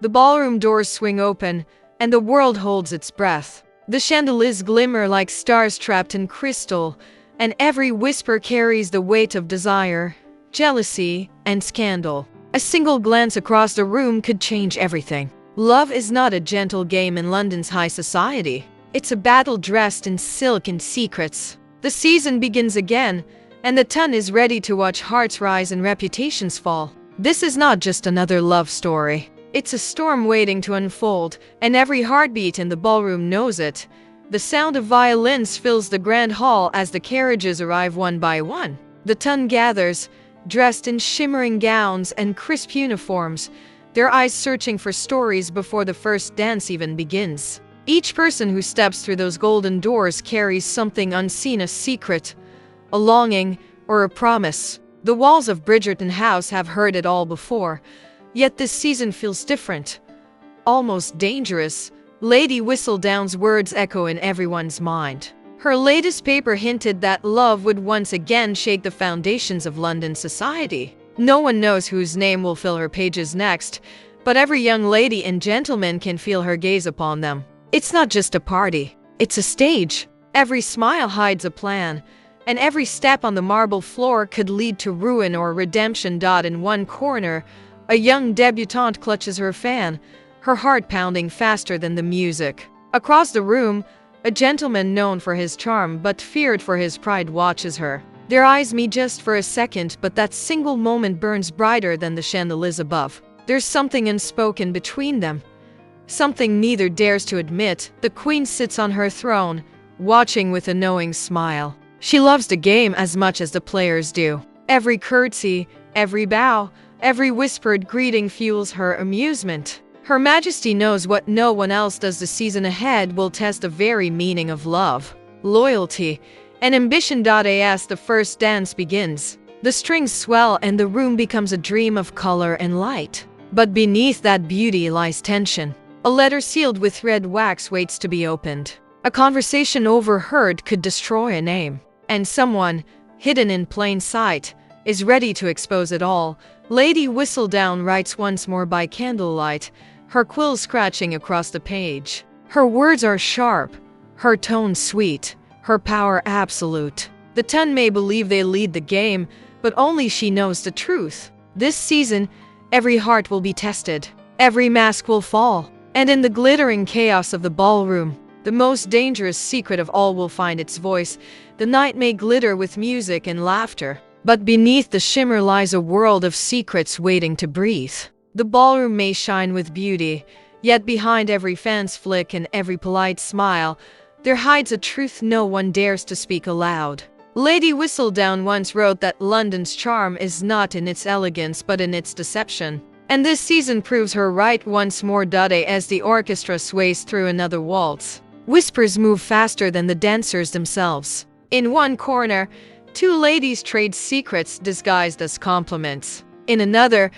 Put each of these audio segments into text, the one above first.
The ballroom doors swing open, and the world holds its breath. The chandeliers glimmer like stars trapped in crystal, and every whisper carries the weight of desire, jealousy, and scandal. A single glance across the room could change everything. Love is not a gentle game in London's high society. It's a battle dressed in silk and secrets. The season begins again, and the ton is ready to watch hearts rise and reputations fall. This is not just another love story. It's a storm waiting to unfold, and every heartbeat in the ballroom knows it. The sound of violins fills the grand hall as the carriages arrive one by one. The ton gathers, dressed in shimmering gowns and crisp uniforms, their eyes searching for stories before the first dance even begins. Each person who steps through those golden doors carries something unseen, a secret, a longing, or a promise. The walls of Bridgerton House have heard it all before, yet this season feels different, almost dangerous. Lady Whistledown's words echo in everyone's mind. Her latest paper hinted that love would once again shake the foundations of London society. No one knows whose name will fill her pages next, but every young lady and gentleman can feel her gaze upon them. It's not just a party, it's a stage. Every smile hides a plan, and every step on the marble floor could lead to ruin or redemption. In one corner, a young debutante clutches her fan, her heart pounding faster than the music. Across the room, a gentleman known for his charm but feared for his pride watches her. Their eyes meet just for a second, but that single moment burns brighter than the chandeliers above. There's something unspoken between them, something neither dares to admit. The queen sits on her throne, watching with a knowing smile. She loves the game as much as the players do. Every curtsy, every bow, every whispered greeting fuels her amusement. Her Majesty knows what no one else does. The season ahead will test the very meaning of love, loyalty, and ambition. As the first dance begins, the strings swell and the room becomes a dream of color and light. But beneath that beauty lies tension. A letter sealed with red wax waits to be opened. A conversation overheard could destroy a name. And someone, hidden in plain sight, is ready to expose it all. Lady Whistledown writes once more by candlelight, her quill scratching across the page. Her words are sharp, her tone sweet, her power absolute. The ton may believe they lead the game, but only she knows the truth. This season, every heart will be tested, every mask will fall, and in the glittering chaos of the ballroom, the most dangerous secret of all will find its voice. The night may glitter with music and laughter, but beneath the shimmer lies a world of secrets waiting to breathe. The ballroom may shine with beauty, yet behind every fan's flick and every polite smile, there hides a truth no one dares to speak aloud. Lady Whistledown once wrote that London's charm is not in its elegance but in its deception. And this season proves her right once more. As the orchestra sways through another waltz, whispers move faster than the dancers themselves. In one corner, two ladies trade secrets disguised as compliments. In another,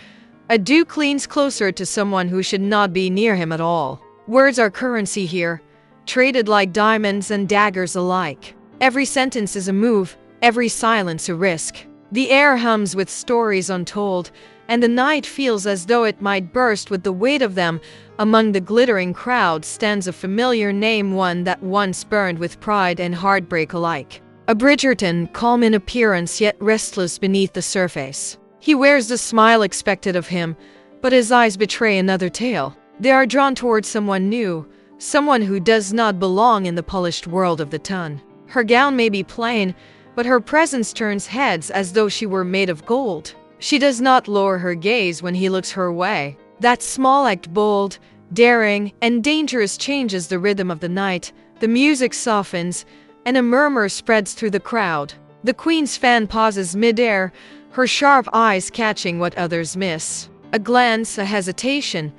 a duke leans closer to someone who should not be near him at all. Words are currency here, traded like diamonds and daggers alike. Every sentence is a move, every silence a risk. The air hums with stories untold, and the night feels as though it might burst with the weight of them. Among the glittering crowd stands a familiar name, one that once burned with pride and heartbreak alike. A Bridgerton, calm in appearance yet restless beneath the surface. He wears the smile expected of him, but his eyes betray another tale. They are drawn towards someone new, someone who does not belong in the polished world of the ton. Her gown may be plain, but her presence turns heads as though she were made of gold. She does not lower her gaze when he looks her way. That small act, bold, daring, and dangerous, changes the rhythm of the night. The music softens, and a murmur spreads through the crowd. The queen's fan pauses mid-air, her sharp eyes catching what others miss. A glance, a hesitation,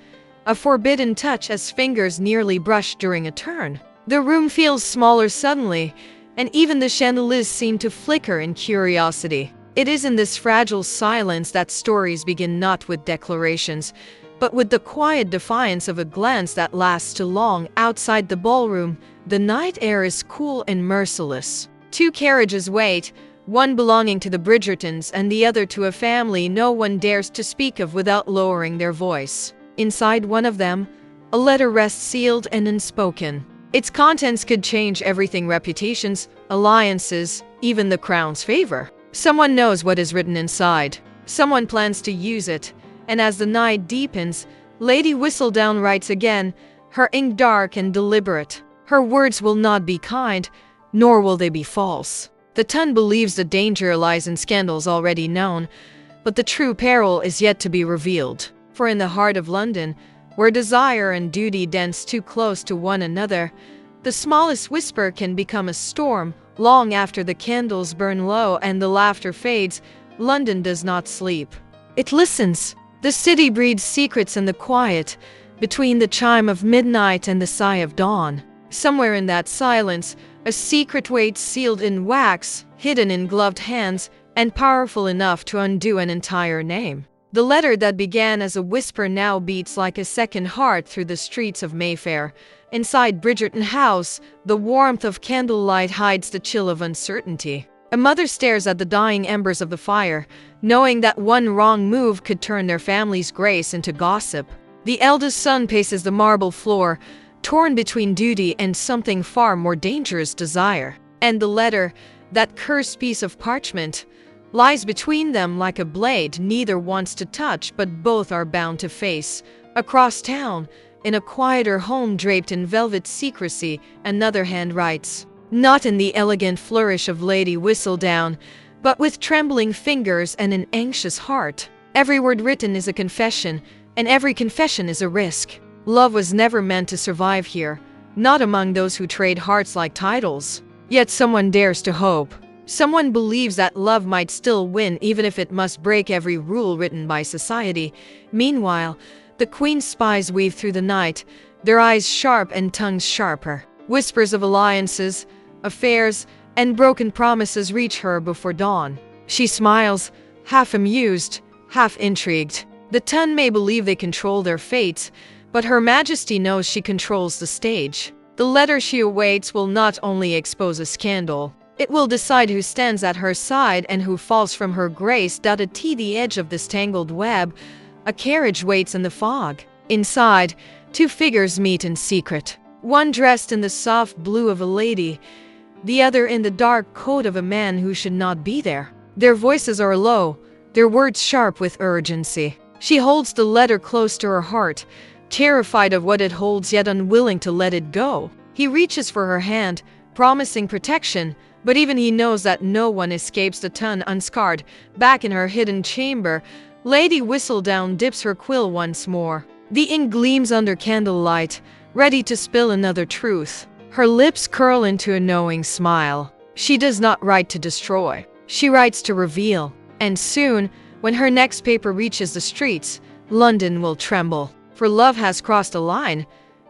a forbidden touch as fingers nearly brush during a turn. The room feels smaller suddenly, and even the chandeliers seem to flicker in curiosity. It is in this fragile silence that stories begin, not with declarations, but with the quiet defiance of a glance that lasts too long. Outside the ballroom, the night air is cool and merciless. Two carriages wait, one belonging to the Bridgertons and the other to a family no one dares to speak of without lowering their voice. Inside one of them, a letter rests sealed and unspoken. Its contents could change everything: reputations, alliances, even the crown's favor. Someone knows what is written inside. Someone plans to use it. And as the night deepens, Lady Whistledown writes again, her ink dark and deliberate. Her words will not be kind, nor will they be false. The Ton believes the danger lies in scandals already known, but the true peril is yet to be revealed. For in the heart of London, where desire and duty dance too close to one another, the smallest whisper can become a storm. Long after the candles burn low and the laughter fades, London does not sleep. It listens. The city breeds secrets in the quiet, between the chime of midnight and the sigh of dawn. Somewhere in that silence, a secret waits, sealed in wax, hidden in gloved hands, and powerful enough to undo an entire name. The letter that began as a whisper now beats like a second heart through the streets of Mayfair. Inside Bridgerton house, the warmth of candlelight hides the chill of uncertainty. A mother stares at the dying embers of the fire, knowing that one wrong move could turn their family's grace into gossip. The eldest son paces the marble floor, torn between duty and something far more dangerous: desire. And the letter, that cursed piece of parchment, lies between them like a blade neither wants to touch but both are bound to face. Across town, in a quieter home draped in velvet secrecy, another hand writes. Not in the elegant flourish of Lady Whistledown, but with trembling fingers and an anxious heart. Every word written is a confession, and every confession is a risk. Love was never meant to survive here, not among those who trade hearts like titles. Yet someone dares to hope. Someone believes that love might still win even if it must break every rule written by society. Meanwhile, the Queen's spies weave through the night, their eyes sharp and tongues sharper. Whispers of alliances, affairs, and broken promises reach her before dawn. She smiles, half amused, half intrigued. The Ton may believe they control their fates, but Her Majesty knows she controls the stage. The letter she awaits will not only expose a scandal, it will decide who stands at her side and who falls from her grace. At the edge of this tangled web, a carriage waits in the fog. Inside, two figures meet in secret. One dressed in the soft blue of a lady, the other in the dark coat of a man who should not be there. Their voices are low, their words sharp with urgency. She holds the letter close to her heart, terrified of what it holds yet unwilling to let it go. He reaches for her hand, promising protection, but even he knows that no one escapes the Ton unscarred. Back in her hidden chamber, Lady Whistledown dips her quill once more. The ink gleams under candlelight, ready to spill another truth. Her lips curl into a knowing smile. She does not write to destroy. She writes to reveal. And soon, when her next paper reaches the streets, London will tremble. For love has crossed a line,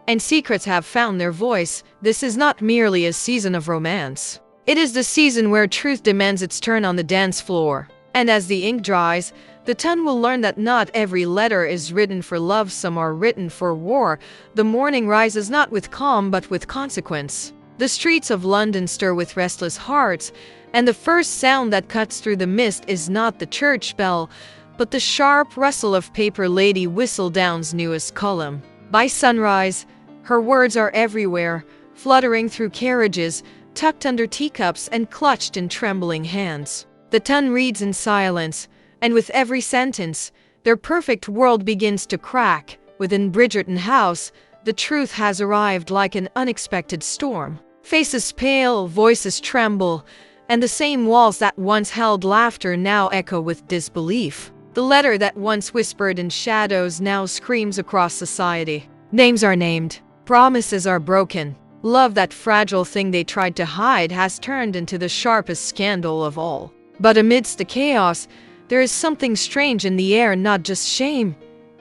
and secrets have found their voice. This is not merely a season of romance. It is the season where truth demands its turn on the dance floor. And as the ink dries, the Ton will learn that not every letter is written for love, some are written for war. The morning rises not with calm but with consequence. The streets of London stir with restless hearts, and the first sound that cuts through the mist is not the church bell, but the sharp rustle of paper. Lady Whistledown's newest column. By sunrise, her words are everywhere, fluttering through carriages, tucked under teacups and clutched in trembling hands. The Ton reads in silence, and with every sentence, their perfect world begins to crack. Within Bridgerton house, the truth has arrived like an unexpected storm. Faces pale, voices tremble, and the same walls that once held laughter now echo with disbelief. The letter that once whispered in shadows now screams across society. Names are named. Promises are broken. Love, that fragile thing they tried to hide, has turned into the sharpest scandal of all. But amidst the chaos, there is something strange in the air, not just shame,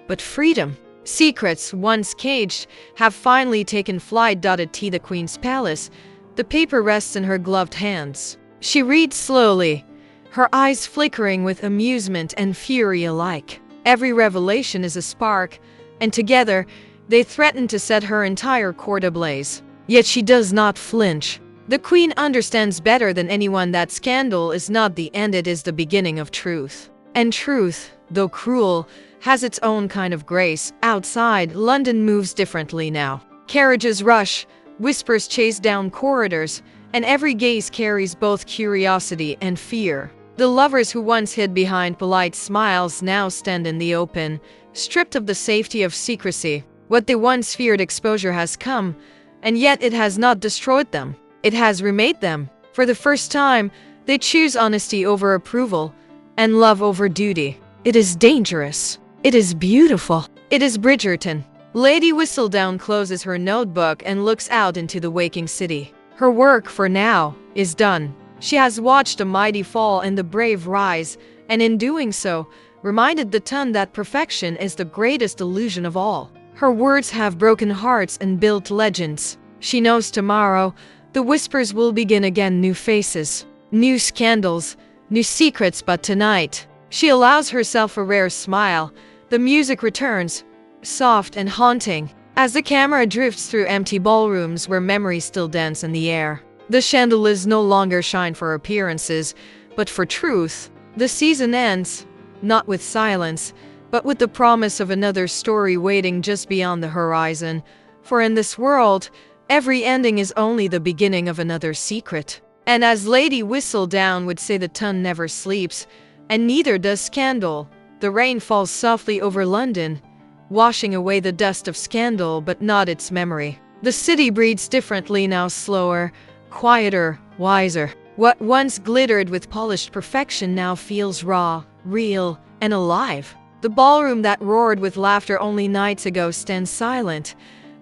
but freedom. Secrets, once caged, have finally taken flight. At the Queen's palace, the paper rests in her gloved hands. She reads slowly, her eyes flickering with amusement and fury alike. Every revelation is a spark, and together, they threaten to set her entire court ablaze. Yet she does not flinch. The Queen understands better than anyone that scandal is not the end, it is the beginning of truth. And truth, though cruel, has its own kind of grace. Outside, London moves differently now. Carriages rush, whispers chase down corridors, and every gaze carries both curiosity and fear. The lovers who once hid behind polite smiles now stand in the open, stripped of the safety of secrecy. What they once feared exposure has come, and yet it has not destroyed them. It has remade them. For the first time, they choose honesty over approval, and love over duty. It is dangerous. It is beautiful. It is Bridgerton. Lady Whistledown closes her notebook and looks out into the waking city. Her work, for now, is done. She has watched a mighty fall and the brave rise, and in doing so, reminded the ton that perfection is the greatest illusion of all. Her words have broken hearts and built legends. She knows tomorrow, the whispers will begin again, new faces, new scandals, new secrets, but tonight, she allows herself a rare smile. The music returns, soft and haunting, as the camera drifts through empty ballrooms where memories still dance in the air. The chandeliers no longer shine for appearances, but for truth. The season ends, not with silence, but with the promise of another story waiting just beyond the horizon. For in this world, every ending is only the beginning of another secret. And as Lady Whistledown would say, the ton never sleeps, and neither does scandal. The rain falls softly over London, washing away the dust of scandal but not its memory. The city breathes differently now, slower, quieter, wiser. What once glittered with polished perfection now feels raw, real, and alive. The ballroom that roared with laughter only nights ago stands silent,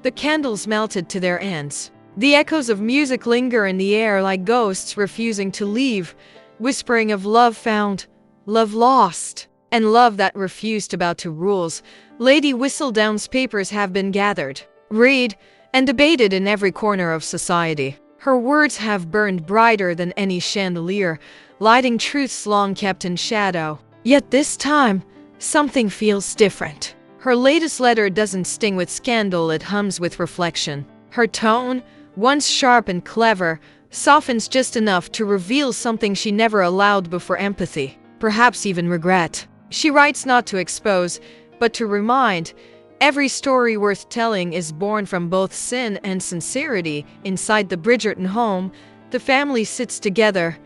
the candles melted to their ends. The echoes of music linger in the air like ghosts refusing to leave, whispering of love found, love lost, and love that refused to bow to rules. Lady Whistledown's papers have been gathered, read, and debated in every corner of society. Her words have burned brighter than any chandelier, lighting truths long kept in shadow. Yet this time, something feels different. Her latest letter doesn't sting with scandal, it hums with reflection. Her tone, once sharp and clever, softens just enough to reveal something she never allowed before: empathy, perhaps even regret. She writes not to expose, but to remind. Every story worth telling is born from both sin and sincerity. Inside the Bridgerton home, the family sits together,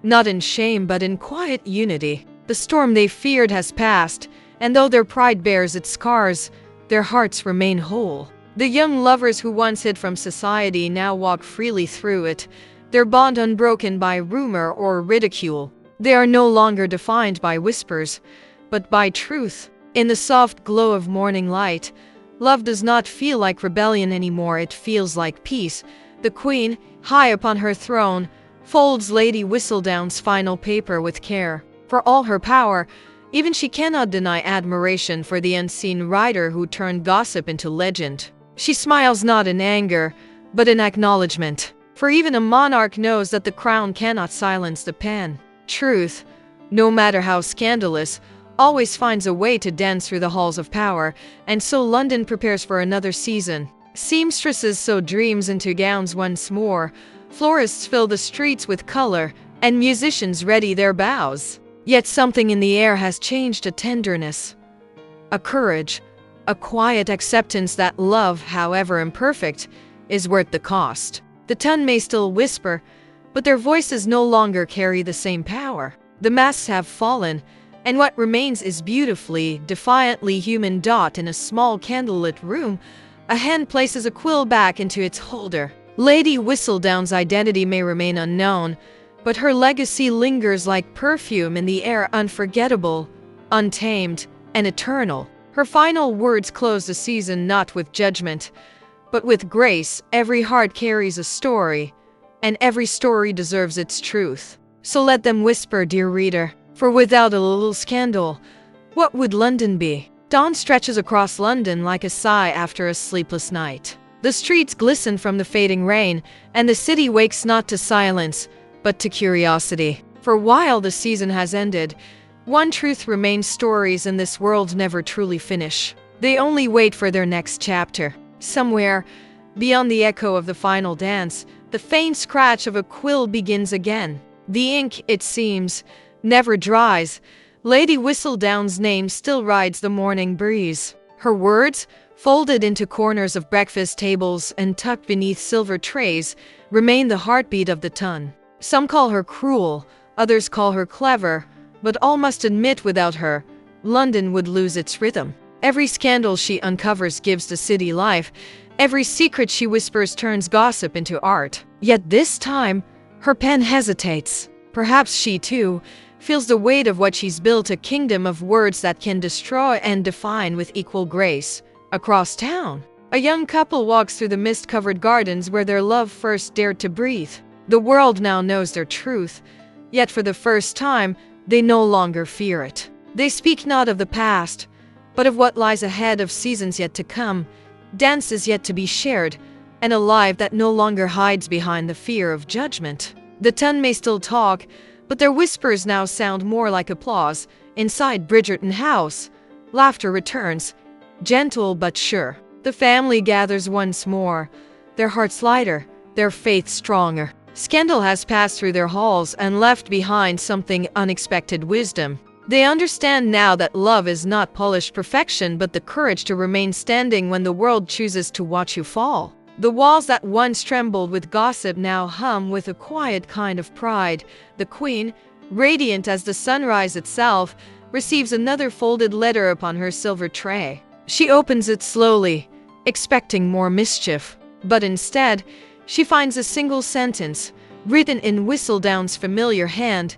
not in shame but in quiet unity. The storm they feared has passed, and though their pride bears its scars, their hearts remain whole. The young lovers who once hid from society now walk freely through it, their bond unbroken by rumor or ridicule. They are no longer defined by whispers, but by truth. In the soft glow of morning light, love does not feel like rebellion anymore, it feels like peace. The Queen, high upon her throne, folds Lady Whistledown's final paper with care. For all her power, even she cannot deny admiration for the unseen writer who turned gossip into legend. She smiles not in anger, but in acknowledgement. For even a monarch knows that the crown cannot silence the pen. Truth, no matter how scandalous, always finds a way to dance through the halls of power, and so London prepares for another season. Seamstresses sew dreams into gowns once more, florists fill the streets with color, and musicians ready their bows. Yet something in the air has changed, a tenderness, a courage, a quiet acceptance that love, however imperfect, is worth the cost. The ton may still whisper, but their voices no longer carry the same power. The masks have fallen, and what remains is beautifully, defiantly human. In a small candlelit room, a hand places a quill back into its holder. Lady Whistledown's identity may remain unknown, but her legacy lingers like perfume in the air, unforgettable, untamed, and eternal. Her final words close the season not with judgment, but with grace. Every heart carries a story, and every story deserves its truth. So let them whisper, dear reader. For without a little scandal, what would London be? Dawn stretches across London like a sigh after a sleepless night. The streets glisten from the fading rain, and the city wakes not to silence, but to curiosity. For while the season has ended, one truth remains: stories in this world never truly finish. They only wait for their next chapter. Somewhere, beyond the echo of the final dance, the faint scratch of a quill begins again. The ink, it seems, never dries, Lady Whistledown's name still rides the morning breeze. Her words, folded into corners of breakfast tables and tucked beneath silver trays, remain the heartbeat of the ton. Some call her cruel, others call her clever, but all must admit without her, London would lose its rhythm. Every scandal she uncovers gives the city life. Every secret she whispers turns gossip into art. Yet this time, her pen hesitates. Perhaps she, too, feels the weight of what she's built, a kingdom of words that can destroy and define with equal grace. Across town, a young couple walks through the mist-covered gardens where their love first dared to breathe. The world now knows their truth, yet for the first time, they no longer fear it. They speak not of the past, but of what lies ahead, of seasons yet to come, dances yet to be shared, and a life that no longer hides behind the fear of judgment. The ton may still talk, but their whispers now sound more like applause. Inside Bridgerton house, laughter returns, gentle but sure. The family gathers once more, their hearts lighter, their faith stronger. Scandal has passed through their halls and left behind something unexpected: wisdom. They understand now that love is not polished perfection, but the courage to remain standing when the world chooses to watch you fall. The walls that once trembled with gossip now hum with a quiet kind of pride. The queen, radiant as the sunrise itself, receives another folded letter upon her silver tray. She opens it slowly, expecting more mischief. But instead, she finds a single sentence, written in Whistledown's familiar hand: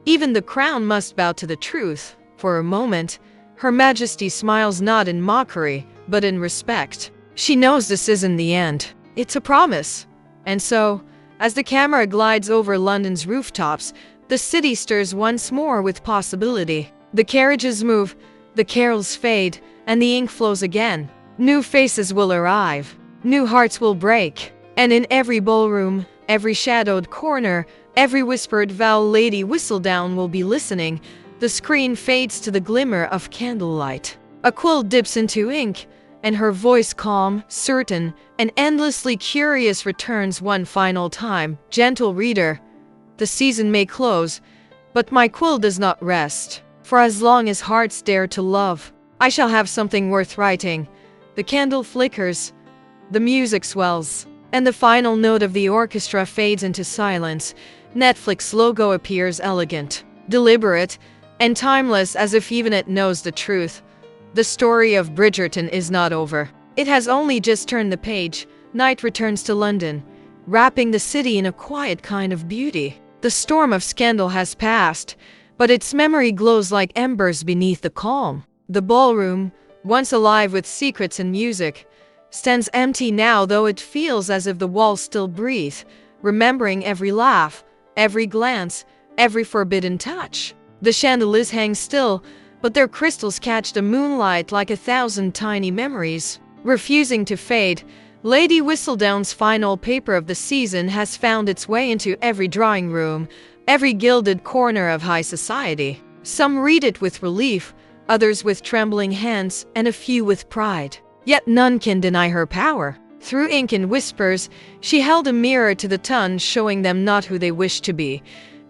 "Even the crown must bow to the truth." For a moment, Her Majesty smiles not in mockery, but in respect. She knows this isn't the end. It's a promise. And so, as the camera glides over London's rooftops, the city stirs once more with possibility. The carriages move, the carols fade, and the ink flows again. New faces will arrive. New hearts will break. And in every ballroom, every shadowed corner, every whispered vow, Lady Whistledown will be listening. The screen fades to the glimmer of candlelight. A quill dips into ink, and her voice, calm, certain, and endlessly curious, returns one final time. "Gentle reader, the season may close, but my quill does not rest. For as long as hearts dare to love, I shall have something worth writing." The candle flickers, the music swells, and the final note of the orchestra fades into silence. Netflix logo appears, elegant, deliberate, and timeless, as if even it knows the truth. The story of Bridgerton is not over. It has only just turned the page. Night returns to London, wrapping the city in a quiet kind of beauty. The storm of scandal has passed, but its memory glows like embers beneath the calm. The ballroom, once alive with secrets and music, stands empty now, though it feels as if the walls still breathe, remembering every laugh, every glance, every forbidden touch. The chandeliers hang still, but their crystals catch the moonlight like 1,000 tiny memories, refusing to fade. Lady Whistledown's final paper of the season has found its way into every drawing room, every gilded corner of high society. Some read it with relief, others with trembling hands, and a few with pride. Yet none can deny her power. Through ink and whispers, she held a mirror to the ton, showing them not who they wished to be,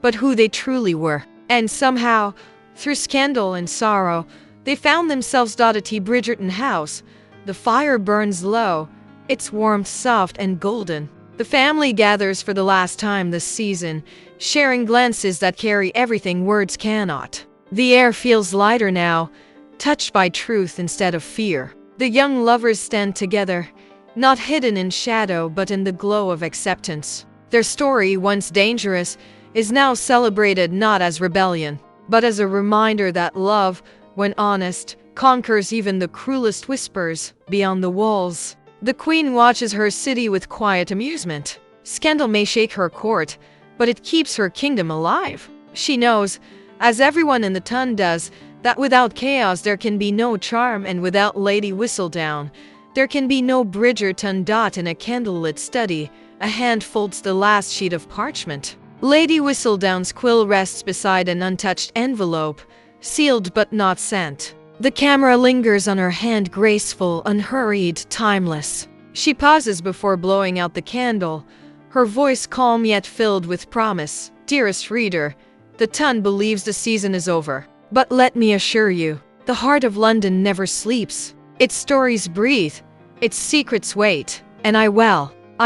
but who they truly were. And somehow, through scandal and sorrow, they found themselves at Bridgerton house. The fire burns low, its warmth soft and golden. The family gathers for the last time this season, sharing glances that carry everything words cannot. The air feels lighter now, touched by truth instead of fear. The young lovers stand together, not hidden in shadow but in the glow of acceptance. Their story, once dangerous, is now celebrated not as rebellion, but as a reminder that love, when honest, conquers even the cruelest whispers beyond the walls. The Queen watches her city with quiet amusement. Scandal may shake her court, but it keeps her kingdom alive. She knows, as everyone in the ton does, that without chaos there can be no charm, and without Lady Whistledown, there can be no Bridgerton. In a candlelit study, a hand folds the last sheet of parchment. Lady Whistledown's quill rests beside an untouched envelope, sealed but not sent. The camera lingers on her hand, graceful, unhurried, timeless. She pauses before blowing out the candle, her voice calm yet filled with promise. "Dearest reader, the ton believes the season is over. But let me assure you, the heart of London never sleeps. Its stories breathe, its secrets wait, and I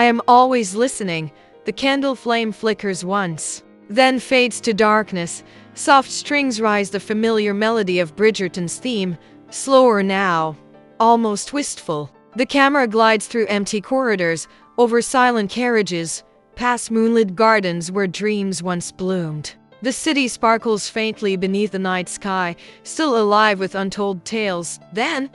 am always listening. The candle flame flickers once, then fades to darkness. Soft strings rise, the familiar melody of Bridgerton's theme, slower now, almost wistful. The camera glides through empty corridors, over silent carriages, past moonlit gardens where dreams once bloomed. The city sparkles faintly beneath the night sky, still alive with untold tales. Then,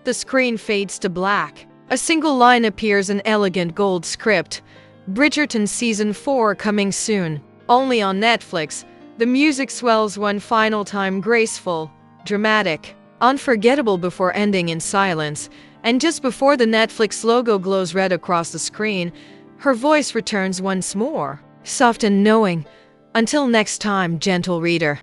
the screen fades to black. A single line appears in elegant gold script. Bridgerton Season 4 coming soon. Only on Netflix. The music swells one final time, graceful, dramatic, unforgettable before ending in silence. And just before the Netflix logo glows red across the screen, her voice returns once more, soft and knowing. Until next time, gentle reader.